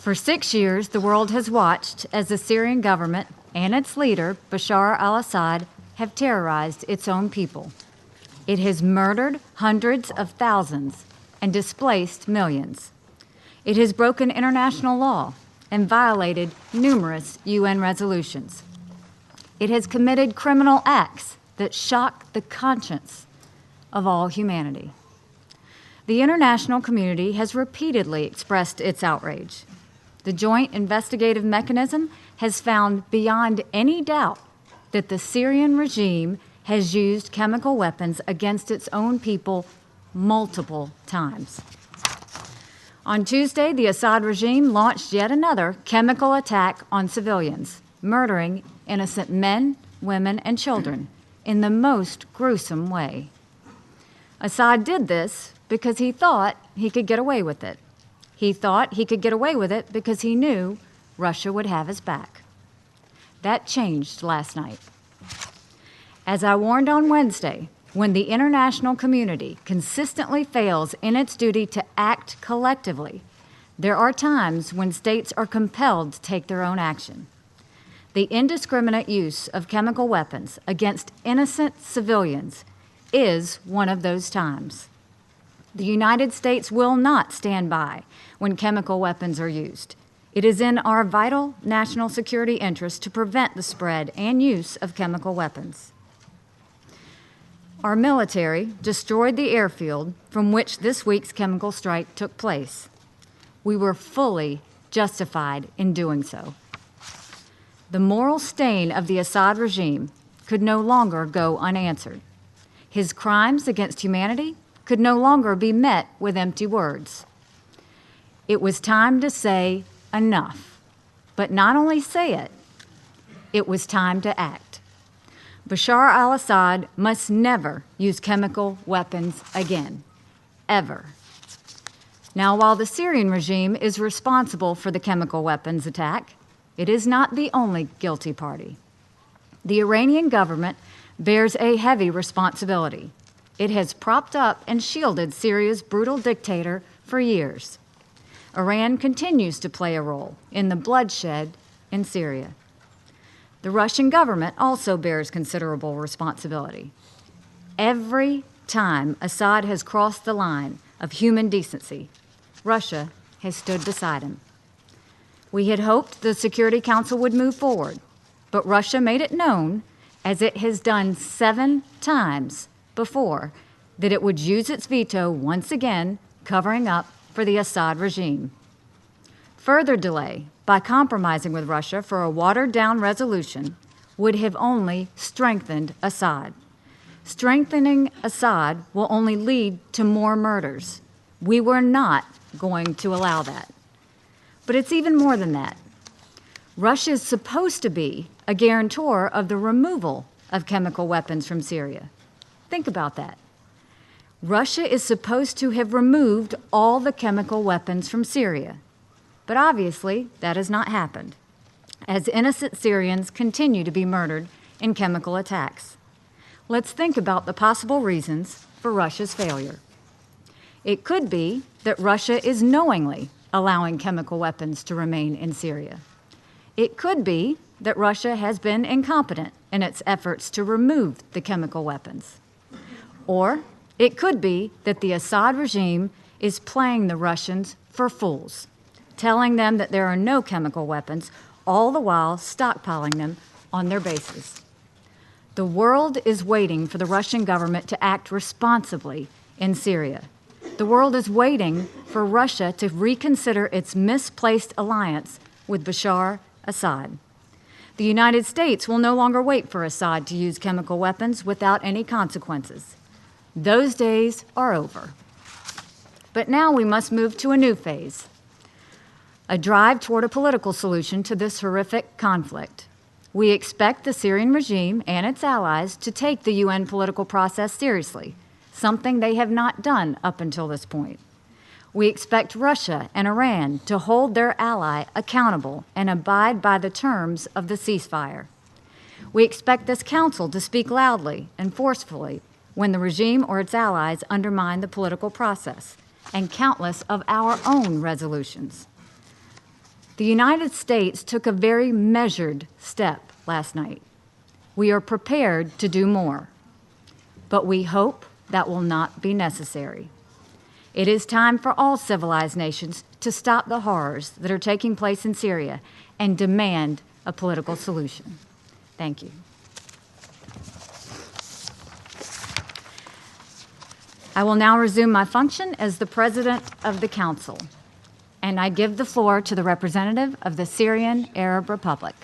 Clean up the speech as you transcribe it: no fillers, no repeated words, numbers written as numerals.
For 6 years, the world has watched as the Syrian government and its leader, Bashar al-Assad, have terrorized its own people. It has murdered hundreds of thousands and displaced millions. It has broken international law and violated numerous UN resolutions. It has committed criminal acts that shock the conscience of all humanity. The international community has repeatedly expressed its outrage. The Joint Investigative Mechanism has found beyond any doubt that the Syrian regime has used chemical weapons against its own people multiple times. On Tuesday, the Assad regime launched yet another chemical attack on civilians, murdering innocent men, women, and children in the most gruesome way. Assad did this because he thought he could get away with it. He thought he could get away with it because he knew Russia would have his back. That changed last night. As I warned on Wednesday, when the international community consistently fails in its duty to act collectively, there are times when states are compelled to take their own action. The indiscriminate use of chemical weapons against innocent civilians is one of those times. The United States will not stand by when chemical weapons are used. It is in our vital national security interest to prevent the spread and use of chemical weapons. Our military destroyed the airfield from which this week's chemical strike took place. We were fully justified in doing so. The moral stain of the Assad regime could no longer go unanswered. His crimes against humanity could no longer be met with empty words. It was time to say enough, but not only say it, it was time to act. Bashar al-Assad must never use chemical weapons again, ever. Now, while the Syrian regime is responsible for the chemical weapons attack, it is not the only guilty party. The Iranian government bears a heavy responsibility. It has propped up and shielded Syria's brutal dictator for years. Iran continues to play a role in the bloodshed in Syria. The Russian government also bears considerable responsibility. Every time Assad has crossed the line of human decency, Russia has stood beside him. We had hoped the Security Council would move forward, but Russia made it known, as it has done 7 times before, that it would use its veto once again, covering up for the Assad regime. Further delay by compromising with Russia for a watered-down resolution would have only strengthened Assad. Strengthening Assad will only lead to more murders. We were not going to allow that. But it's even more than that. Russia is supposed to be a guarantor of the removal of chemical weapons from Syria. Think about that. Russia is supposed to have removed all the chemical weapons from Syria. But obviously, that has not happened, as innocent Syrians continue to be murdered in chemical attacks. Let's think about the possible reasons for Russia's failure. It could be that Russia is knowingly allowing chemical weapons to remain in Syria. It could be that Russia has been incompetent in its efforts to remove the chemical weapons. Or it could be that the Assad regime is playing the Russians for fools, telling them that there are no chemical weapons, all the while stockpiling them on their bases. The world is waiting for the Russian government to act responsibly in Syria. The world is waiting for Russia to reconsider its misplaced alliance with Bashar Assad. The United States will no longer wait for Assad to use chemical weapons without any consequences. Those days are over. But now we must move to a new phase, a drive toward a political solution to this horrific conflict. We expect the Syrian regime and its allies to take the UN political process seriously, something they have not done up until this point. We expect Russia and Iran to hold their ally accountable and abide by the terms of the ceasefire. We expect this council to speak loudly and forcefully when the regime or its allies undermine the political process, and countless of our own resolutions. The United States took a very measured step last night. We are prepared to do more, but we hope that will not be necessary. It is time for all civilized nations to stop the horrors that are taking place in Syria and demand a political solution. Thank you. I will now resume my function as the President of the Council, and I give the floor to the representative of the Syrian Arab Republic.